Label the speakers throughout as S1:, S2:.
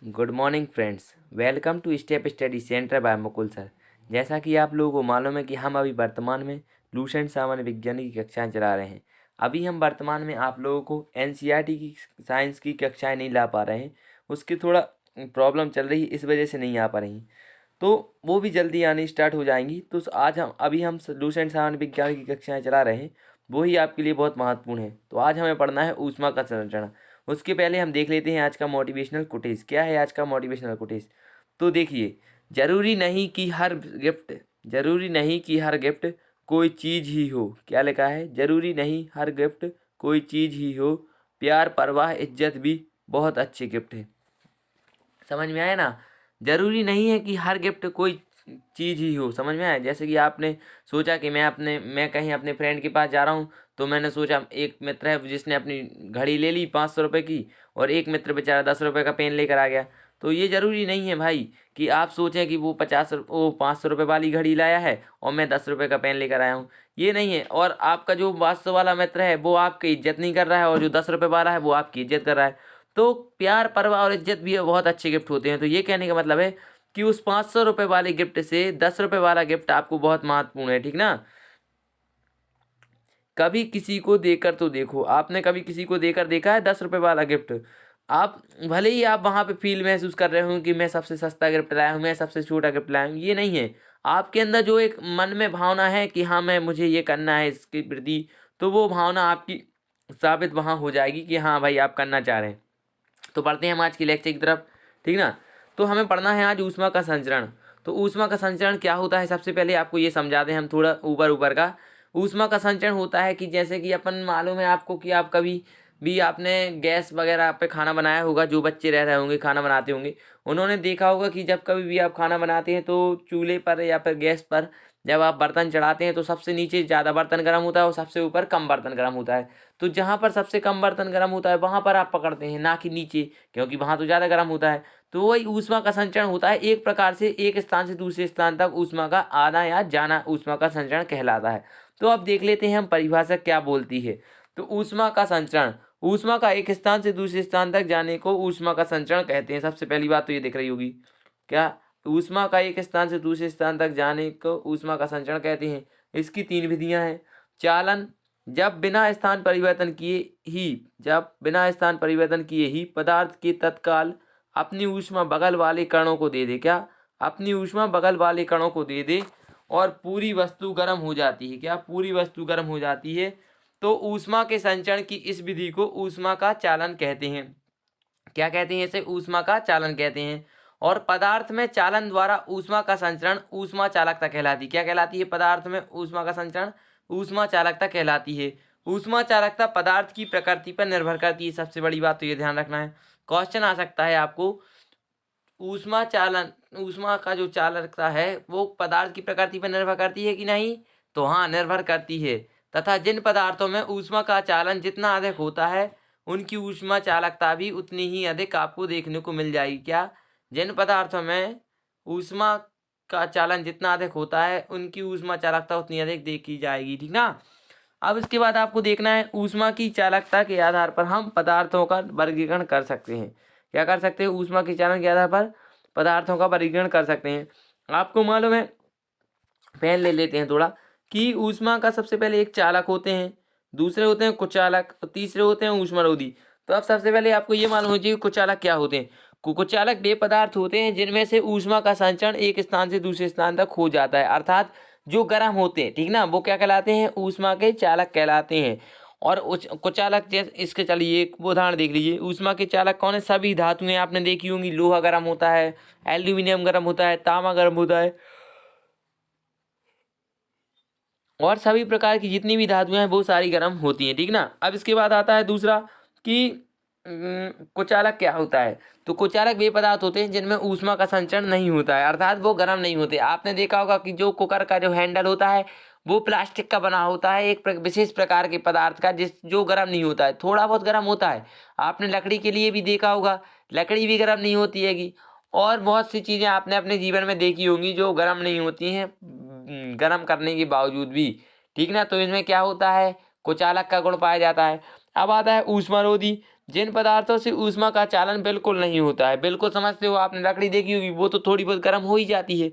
S1: Good morning friends. Welcome to step study centre by Mukul sir. जैसा कि आप लोगों को मालूम है कि हम अभी वर्तमान में लूसेंट सामान्य विज्ञान की कक्षाएं चला रहे हैं। अभी हम वर्तमान में आप लोगों को एनसीईआरटी की साइंस की कक्षाएं नहीं ला पा रहे हैं। उसकी थोड़ा प्रॉब्लम चल रही है, इस वजह से नहीं आ पा रही। तो वो भी जल्दी आनी स्टार्ट हो जाएंगी। तो आज हम लूसेंट सामान्य विज्ञान की कक्षाएँ चला रहे हैं, वो ही आपके लिए बहुत महत्वपूर्ण है। तो आज हमें पढ़ना है ऊष्मा का संरक्षण। उसके पहले हम देख लेते हैं आज का मोटिवेशनल कोटेज। क्या है आज का मोटिवेशनल कोटेज? तो देखिए, जरूरी नहीं कि हर गिफ्ट कोई चीज़ ही हो। क्या लिखा है? जरूरी नहीं हर गिफ्ट कोई चीज़ ही हो, प्यार, परवाह, इज्जत भी बहुत अच्छे गिफ्ट है। समझ में आया ना? जरूरी नहीं है कि हर गिफ्ट कोई चीज़ ही हो। समझ में आया? जैसे कि आपने सोचा कि मैं कहीं अपने फ्रेंड के पास जा रहा हूँ, तो मैंने सोचा, एक मित्र है जिसने अपनी घड़ी ले ली 500 रुपये की, और एक मित्र बेचारा 10 रुपये का पेन लेकर आ गया। तो ये ज़रूरी नहीं है भाई कि आप सोचें कि वो 500 रुपये वाली घड़ी लाया है और मैं 10 रुपये का पेन लेकर आया हूँ। ये नहीं है। और आपका जो 500 वाला मित्र है वो आपकी इज्जत नहीं कर रहा है, और जो 10 रुपये वाला है वो आपकी इज्जत कर रहा है। तो प्यार, परवाह और इज्जत भी बहुत अच्छे गिफ्ट होते हैं। तो ये कहने का मतलब है कि उस 500 रुपये वाले गिफ्ट से 10 रुपये वाला गिफ्ट आपको बहुत महत्वपूर्ण है। ठीक ना? कभी किसी को देकर तो देखो। आपने कभी किसी को देकर देखा है 10 रुपये वाला गिफ्ट? आप भले ही आप वहाँ पे फील महसूस कर रहे हो कि मैं सबसे सस्ता गिफ्ट लाया हूँ, मैं सबसे छोटा गिफ्ट लाया हूँ, ये नहीं है। आपके अंदर जो एक मन में भावना है कि हाँ, मुझे ये करना है इसके प्रति, तो वो भावना आपकी साबित वहाँ हो जाएगी कि हाँ भाई, आप करना चाह रहे हैं। तो पढ़ते हैं हम आज की लेक्चर की तरफ। ठीक ना? तो हमें पढ़ना है आज ऊष्मा का संचरण। तो ऊष्मा का संचरण क्या होता है, सबसे पहले आपको ये समझा दें हम थोड़ा ऊपर ऊपर का। ऊष्मा का संचरण होता है कि जैसे कि अपन, मालूम है आपको कि आप कभी भी आपने गैस वगैरह पे खाना बनाया होगा। जो बच्चे रह रहे होंगे, खाना बनाते होंगे, उन्होंने देखा होगा कि जब कभी भी आप खाना बनाते हैं तो चूल्हे पर या फिर गैस पर जब आप बर्तन चढ़ाते हैं तो सबसे नीचे ज़्यादा बर्तन गर्म होता है और सबसे ऊपर कम बर्तन गर्म होता है। तो जहाँ पर सबसे कम बर्तन गर्म होता है वहाँ पर आप पकड़ते हैं, ना कि नीचे, क्योंकि वहाँ तो ज़्यादा गर्म होता है। तो वही ऊष्मा का संचरण होता है। एक प्रकार से एक स्थान से दूसरे स्थान तक ऊष्मा का आना या जाना ऊष्मा का संचरण कहलाता है। तो अब देख लेते हैं हम परिभाषा क्या बोलती है। तो ऊष्मा का संचरण, ऊष्मा का एक स्थान से दूसरे स्थान तक जाने को ऊष्मा का संचरण कहते हैं। सबसे पहली बात तो ये दिख रही होगी, क्या? ऊष्मा का एक स्थान से दूसरे स्थान तक जाने को ऊष्मा का संचरण कहते हैं। इसकी 3 विधियां हैं। चालन, जब बिना स्थान परिवर्तन किए ही पदार्थ के तत्काल अपनी ऊष्मा बगल वाले कणों को दे दे। क्या? अपनी ऊष्मा बगल वाले कणों को दे दे और पूरी वस्तु गर्म हो जाती है। क्या? पूरी वस्तु गर्म हो जाती है। तो ऊष्मा के संचरण की इस विधि को ऊष्मा का चालन कहते हैं। क्या कहते हैं? इसे ऊष्मा का चालन कहते हैं। और पदार्थ में चालन द्वारा ऊष्मा का संचरण ऊष्मा चालकता कहलाती है। क्या कहलाती है? पदार्थ में ऊष्मा का संचरण ऊष्मा चालकता कहलाती है। ऊष्मा चालकता पदार्थ की प्रकृति पर निर्भर करती है। सबसे बड़ी बात तो ये ध्यान रखना है। क्वेश्चन आ सकता है आपको, ऊष्मा का जो चालकता है वो पदार्थ की प्रकृति पर निर्भर करती है कि नहीं? तो हाँ, निर्भर करती है। तथा जिन पदार्थों में ऊष्मा का चालन जितना अधिक होता है उनकी ऊष्मा चालकता भी उतनी ही अधिक आपको देखने को मिल जाएगी। क्या? जिन पदार्थों में ऊष्मा का चालन जितना अधिक होता है उनकी ऊष्मा चालकता उतनी अधिक देखी जाएगी। ठीक ना? अब इसके बाद आपको देखना है, ऊष्मा की चालकता के आधार पर हम पदार्थों का वर्गीकरण कर सकते हैं। क्या कर सकते हैं? ऊष्मा के चालन के आधार पर पदार्थों का वर्गीकरण कर सकते हैं। आपको मालूम है, पेन ले लेते हैं थोड़ा, कि ऊष्मा का सबसे पहले एक चालक होते हैं, दूसरे होते हैं कुचालक, और तीसरे होते हैं ऊष्मारोधी। तो अब सबसे पहले आपको ये मालूम हो चाहिए कुचालक क्या होते हैं। कुचालक वे पदार्थ होते हैं जिनमें से ऊष्मा का संचरण एक स्थान से दूसरे स्थान तक हो जाता है, अर्थात जो गर्म होते हैं। ठीक ना? वो क्या कहलाते हैं? ऊष्मा के चालक कहलाते हैं। और कुचालक, जैसे इसके, चलिए एक उदाहरण देख लीजिए। ऊष्मा के चालक कौन है? सभी धातुएं आपने देखी होंगी। लोहा गर्म होता है, एल्यूमिनियम गर्म होता है, तांबा गर्म होता है, और सभी प्रकार की जितनी भी धातुएं हैं वो सारी गर्म होती हैं। ठीक ना? अब इसके बाद आता है दूसरा कि कुचालक क्या होता है। तो कुचालक वे पदार्थ होते हैं जिनमें ऊष्मा का संचरण नहीं होता है, अर्थात वो गर्म नहीं होते। आपने देखा होगा कि जो कुकर का जो हैंडल होता है वो प्लास्टिक का बना होता है, एक विशेष प्रकार के पदार्थ का, जो गर्म नहीं होता है, थोड़ा बहुत गर्म होता है। आपने लकड़ी के लिए भी देखा होगा, लकड़ी भी गर्म नहीं होती हैगी। और बहुत सी चीज़ें आपने अपने जीवन में देखी होंगी जो गर्म नहीं होती हैं, गर्म करने के बावजूद भी। ठीक ना? तो इसमें क्या होता है? कुचालक का गुण पाया जाता है। अब आता है ऊष्मारोधी। जिन पदार्थों से ऊष्मा का चालन बिल्कुल नहीं होता है। बिल्कुल समझते हो, आपने लकड़ी देखी होगी, वो तो थोड़ी बहुत गर्म हो ही जाती है।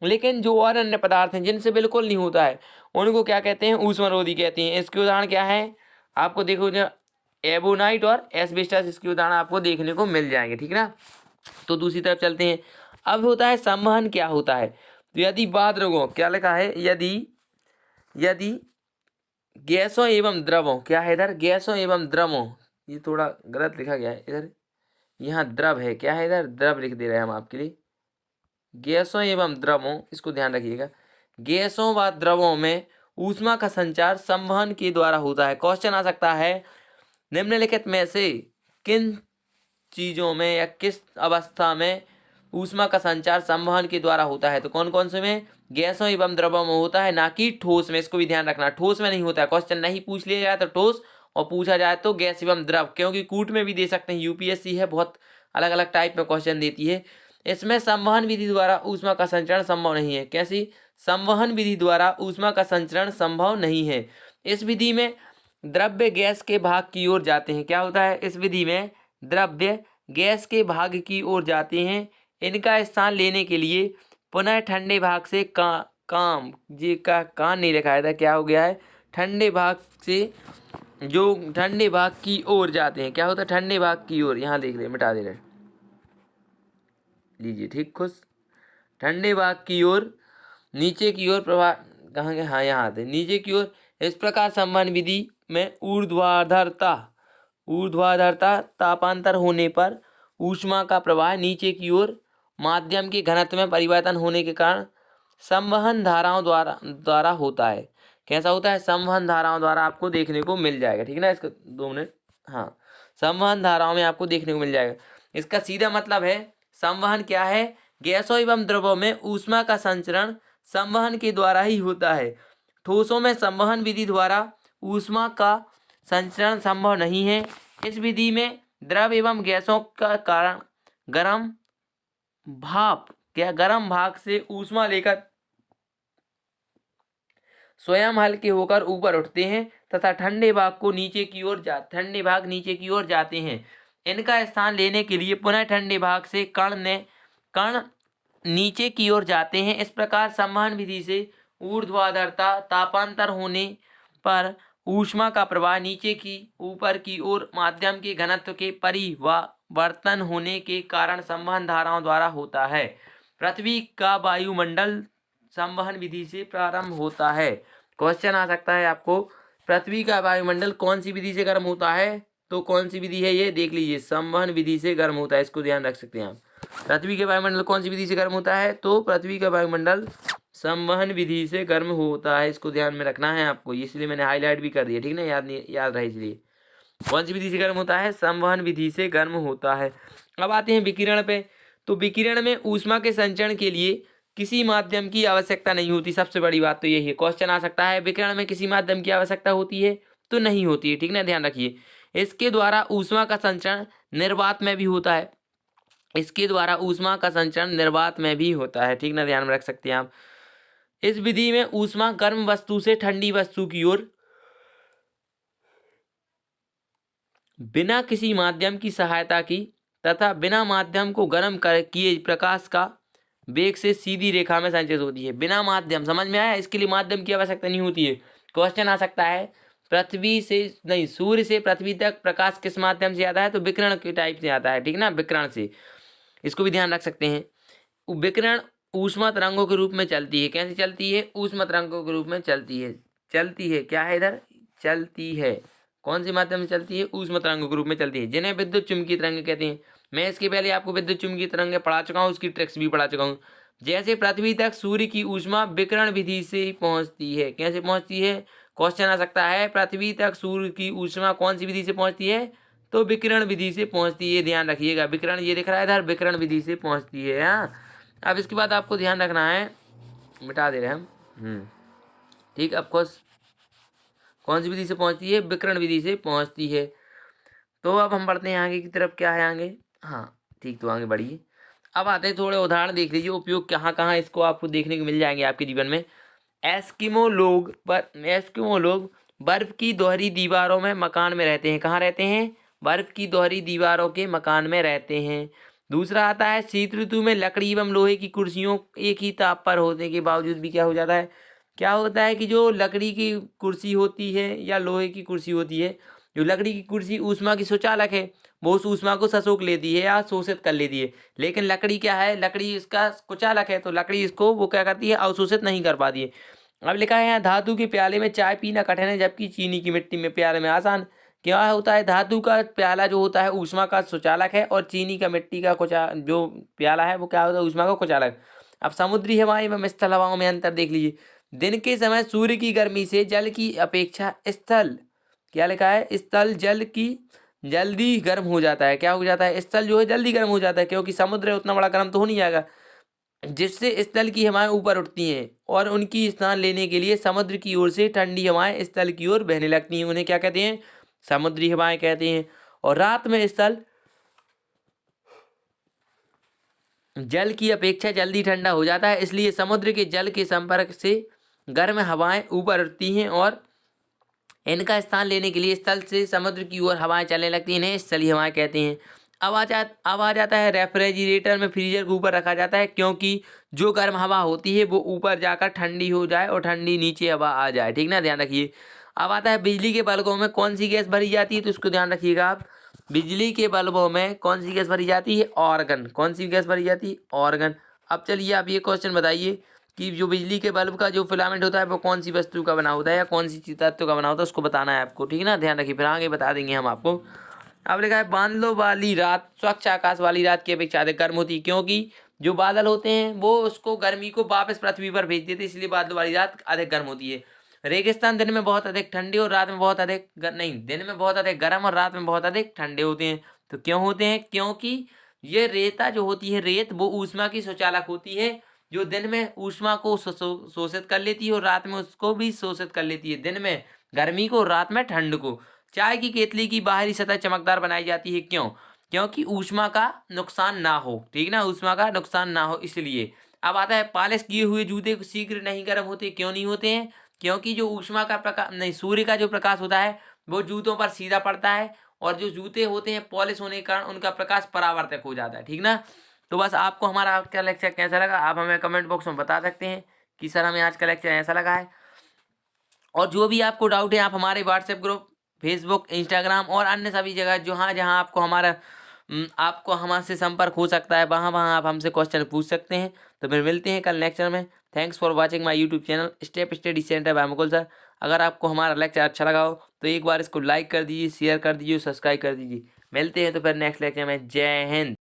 S1: लेकिन जो और अन्य पदार्थ हैं जिनसे बिल्कुल नहीं होता है, उनको क्या कहते हैं? ऊष्मारोधी कहते हैं। इसके उदाहरण क्या है? आपको देखो, जो एबोनाइट और एस्बेस्टस, इसके उदाहरण आपको देखने को मिल जाएंगे, ठीक ना। तो दूसरी तरफ चलते हैं। अब होता है संवहन। क्या होता है? तो यदि बाद्रगों, क्या लिखा है? यदि गैसों एवं द्रवों, क्या है इधर? गैसों एवं द्रवों, ये थोड़ा गलत लिखा गया है इधर, यहाँ द्रव है। क्या है इधर? द्रव लिख दे रहे हैं हम आपके लिए। गैसों एवं द्रवों, इसको ध्यान रखिएगा। गैसों व द्रवों में ऊष्मा का संचार संवहन के द्वारा होता है। क्वेश्चन आ सकता है, निम्नलिखित में से किन चीजों में या किस अवस्था में ऊष्मा का संचार संवहन के द्वारा होता है? तो कौन कौन से में? गैसों एवं द्रवों में होता है, ना कि ठोस में। इसको भी ध्यान रखना, ठोस में नहीं होता है। क्वेश्चन नहीं पूछ लिया जाए तो ठोस, और पूछा जाए तो गैस एवं द्रव, क्योंकि कूट में भी दे सकते हैं। यूपीएससी है, बहुत अलग अलग टाइप में क्वेश्चन देती है। इसमें संवहन विधि द्वारा ऊष्मा का संचरण संभव नहीं है। कैसी? संवहन विधि द्वारा ऊष्मा का संचरण संभव नहीं है। इस विधि में द्रव्य गैस के भाग की ओर जाते हैं। क्या होता है? इस विधि में द्रव्य गैस के भाग की ओर जाते हैं। इनका स्थान लेने के लिए पुनः ठंडे भाग से काम जी का कान नहीं लिखा था, क्या हो गया है? ठंडे भाग से, जो ठंडे भाग की ओर जाते हैं। क्या होता है? ठंडे भाग की ओर। यहाँ देख रहे, मिटा दे रहे, लीजिए, ठीक, खुश। ठंडे भाग की ओर, नीचे की ओर प्रवाह, कहाँ गए? हाँ, यहाँ आते, नीचे की ओर। इस प्रकार संवहन विधि में ऊर्ध्वाधरता तापांतर होने पर ऊष्मा का प्रवाह नीचे की ओर माध्यम के घनत्व में परिवर्तन होने के कारण संवहन धाराओं द्वारा होता है। कैसा होता है? संवहन धाराओं द्वारा आपको देखने को मिल जाएगा, ठीक ना। इसका 2 मिनट, हाँ, संवहन धाराओं में आपको देखने को मिल जाएगा। इसका सीधा मतलब है, संवहन क्या है? गैसों एवं द्रवों में ऊष्मा का संचरण संवहन के द्वारा ही होता है। ठोसों में संवहन विधि द्वारा ऊष्मा का संचरण संभव नहीं है। इस विधि में द्रव एवं गैसों का कारण गर्म भाप से ऊष्मा लेकर स्वयं हल्के होकर ऊपर उठते हैं तथा ठंडे भाग नीचे की ओर जाते हैं। इनका स्थान लेने के लिए पुनः ठंडे भाग से कण नीचे की ओर जाते हैं। इस प्रकार संवहन विधि से ऊर्ध्वाधरता तापांतर होने पर ऊष्मा का प्रवाह नीचे की ऊपर की ओर माध्यम के घनत्व के परिवर्तन होने के कारण संवहन धाराओं द्वारा होता है। पृथ्वी का वायुमंडल संवहन विधि से प्रारंभ होता है। क्वेश्चन आ सकता है आपको, पृथ्वी का वायुमंडल कौन सी विधि से गर्म होता है? तो कौन सी विधि है ये? देख लीजिए, संवहन विधि से गर्म होता है। इसको ध्यान रख सकते हैं आप। पृथ्वी के वायुमंडल कौन सी विधि से गर्म होता है? तो पृथ्वी का वायुमंडल संवहन विधि से गर्म होता है। इसको ध्यान में रखना है आपको, इसलिए मैंने हाईलाइट भी कर दिया, ठीक ना, याद रहे इसलिए। कौन सी विधि से गर्म होता है? संवहन विधि से गर्म होता है। अब आते हैं विकिरण पे। तो विकिरण में ऊष्मा के संचरण के लिए किसी माध्यम की आवश्यकता नहीं होती। सबसे बड़ी बात तो यही है। क्वेश्चन आ सकता है, विकिरण में किसी माध्यम की आवश्यकता होती है? तो नहीं होती है, ठीक ना, ध्यान रखिए। इसके द्वारा ऊष्मा का संचरण निर्वात में भी होता है। ठीक ना, ध्यान में रख सकते हैं आप। इस विधि में ऊष्मा गर्म वस्तु से ठंडी वस्तु की ओर बिना किसी माध्यम की सहायता की तथा बिना माध्यम को गर्म किए प्रकाश का वेग से सीधी रेखा में संचित होती है। बिना माध्यम, समझ में आया? इसके लिए माध्यम की आवश्यकता नहीं होती है। क्वेश्चन आ सकता है, सूर्य से पृथ्वी तक प्रकाश किस माध्यम से आता है? तो विकिरण के टाइप से आता है, ठीक ना, विकिरण से। इसको भी ध्यान रख सकते हैं। विकिरण ऊष्मा तरंगों के रूप में चलती है। कैसे चलती है? ऊष्मा तरंगों के रूप में चलती है। क्या है इधर? चलती है। कौन सी माध्यम से चलती है? ऊष्मा तरंगों के रूप में चलती है, जिन्हें विद्युत चुम्बकीय तरंग कहते हैं। मैं इसके पहले आपको विद्युत चुम्बकीय तरंग पढ़ा चुका हूँ, उसकी ट्रिक्स भी पढ़ा चुका हूँ। जैसे पृथ्वी तक सूर्य की ऊष्मा विकिरण विधि से पहुंचती है। कैसे पहुंचती है? क्वेश्चन आ सकता है, पृथ्वी तक सूर्य की ऊष्मा कौन सी विधि से पहुंचती है? तो विकिरण विधि से पहुंचती है। ध्यान रखिएगा, विकिरण, ये दिख रहा है इधर, विकिरण विधि से पहुंचती है। हाँ, अब इसके बाद आपको ध्यान रखना है, मिटा दे रहे हैं हम, ठीक। अब कौन सी विधि से पहुंचती है? विकिरण विधि से पहुंचती है। तो अब हम बढ़ते हैं आगे की तरफ। क्या है आगे? हाँ, ठीक, तो आगे बढ़िए। अब आते हैं, थोड़े उदाहरण देख लीजिए, उपयोग कहाँ कहाँ इसको आपको देखने को मिल जाएंगे आपके जीवन में। एस्किमो लोग बर्फ की दोहरी दीवारों में मकान में रहते हैं। कहाँ रहते हैं? बर्फ की दोहरी दीवारों के मकान में रहते हैं। दूसरा आता है शीत ऋतु में लकड़ी एवं लोहे की कुर्सियों एक ही ताप पर होने के बावजूद भी क्या हो जाता है, क्या होता है कि जो लकड़ी की कुर्सी होती है या लोहे की कुर्सी होती है, जो लकड़ी की कुर्सी ऊष्मा की सुचालक है, वो उस ऊष्मा को ससोख लेती है या शोषित कर लेती है। लेकिन लकड़ी क्या है, लकड़ी इसका कुचालक है, तो लकड़ी इसको वो क्या करती है, अवशोषित नहीं कर पाती है। अब लिखा है यहाँ धातु के प्याले में चाय पीना कठिन है जबकि चीनी की मिट्टी में प्याले में आसान। क्या होता है, धातु का प्याला जो होता है ऊष्मा का सुचालक है और चीनी का मिट्टी का जो प्याला है वो क्या होता है, ऊष्मा का कुचालक। अब समुद्री हवाएं एवं स्थल हवाओं में अंतर देख लीजिए। दिन के समय सूर्य की गर्मी से जल की अपेक्षा स्थल, क्या लिखा है, स्थल जल की जल्दी गर्म हो जाता है। क्या हो जाता है, स्थल जो है जल्दी गर्म हो जाता है, क्योंकि समुद्र है उतना बड़ा गर्म तो हो नहीं जाएगा, जिससे स्थल की हवाएं ऊपर उठती हैं और उनकी स्थान लेने के लिए समुद्र की ओर से ठंडी हवाएं स्थल की ओर बहने लगती हैं। उन्हें क्या कहते हैं, समुद्री हवाएं कहते हैं। और रात में स्थल जल की अपेक्षा जल्दी ठंडा हो जाता है, इसलिए समुद्र के जल के संपर्क से गर्म हवाएं ऊपर उठती हैं और इनका स्थान लेने के लिए स्थल से समुद्र की ओर हवाएं चलने लगती हैं, इन्हें स्थलीय हवाएं कहते हैं। अब आ जाता है रेफ्रिजरेटर में फ्रीजर के ऊपर रखा जाता है, क्योंकि जो गर्म हवा होती है वो ऊपर जाकर ठंडी हो जाए और ठंडी नीचे हवा आ जाए, ठीक ना, ध्यान रखिए। अब आता है बिजली के बल्बों में कौन सी गैस भरी जाती है, तो इसको ध्यान रखिएगा आप। बिजली के बल्बों में कौन सी गैस भरी जाती है, ऑर्गन। कौन सी गैस भरी जाती है, ऑर्गन। अब चलिए आप ये क्वेश्चन बताइए कि जो बिजली के बल्ब का जो फिलामेंट होता है वो कौन सी वस्तु का बना होता है या कौन सी तत्व का बना होता है, उसको बताना है आपको, ठीक है ना, ध्यान रखिए, फिर आगे बता देंगे हम आपको। अब लिखा है बादलों वाली रात स्वच्छ आकाश वाली रात की अपेक्षा अधिक गर्म होती है, क्योंकि जो बादल होते हैं वो उसको गर्मी को वापस पृथ्वी पर भेज देते हैं, इसलिए बादलों वाली रात अधिक गर्म होती है। रेगिस्तान दिन में बहुत अधिक ठंडे और रात में बहुत अधिक नहीं, दिन में बहुत अधिक गर्म और रात में बहुत अधिक ठंडे होते हैं। तो क्यों होते हैं, क्योंकि ये रेता जो होती है, रेत वो ऊष्मा की सुचालक होती है, जो दिन में ऊष्मा को शोषित कर लेती है और रात में उसको भी शोषित कर लेती है, दिन में गर्मी को, रात में ठंड को। चाय की केतली की बाहरी सतह चमकदार बनाई जाती है, क्यों, क्योंकि ऊष्मा का नुकसान ना हो, ठीक ना, ऊष्मा का नुकसान ना हो इसलिए। अब आता है पॉलिश किए हुए जूते शीघ्र नहीं गर्म होते, क्यों नहीं होते हैं, क्योंकि जो ऊष्मा का प्रकाश नहीं, सूर्य का जो प्रकाश होता है वो जूतों पर सीधा पड़ता है और जो जूते होते हैं पॉलिश होने के कारण उनका प्रकाश परावर्तक हो जाता है, ठीक ना। तो बस आपको हमारा आज का लेक्चर कैसा लगा आप हमें कमेंट बॉक्स में बता सकते हैं कि सर हमें आज का लेक्चर ऐसा लगा है। और जो भी आपको डाउट है आप हमारे व्हाट्सएप ग्रुप, फेसबुक, इंस्टाग्राम और अन्य सभी जगह जहाँ जहाँ आपको हमारा आपको हमसे संपर्क हो सकता है, वहाँ वहाँ आप हमसे क्वेश्चन पूछ सकते हैं। तो फिर मिलते हैं कल लेक्चर में। Thanks for watching my YouTube channel step study centre by Mukul sir. अगर आपको हमारा लेक्चर अच्छा लगा हो तो एक बार इसको लाइक कर दीजिए, शेयर कर दीजिए, सब्सक्राइब कर दीजिए। मिलते हैं तो फिर नेक्स्ट लेक्चर में। जय हिंद।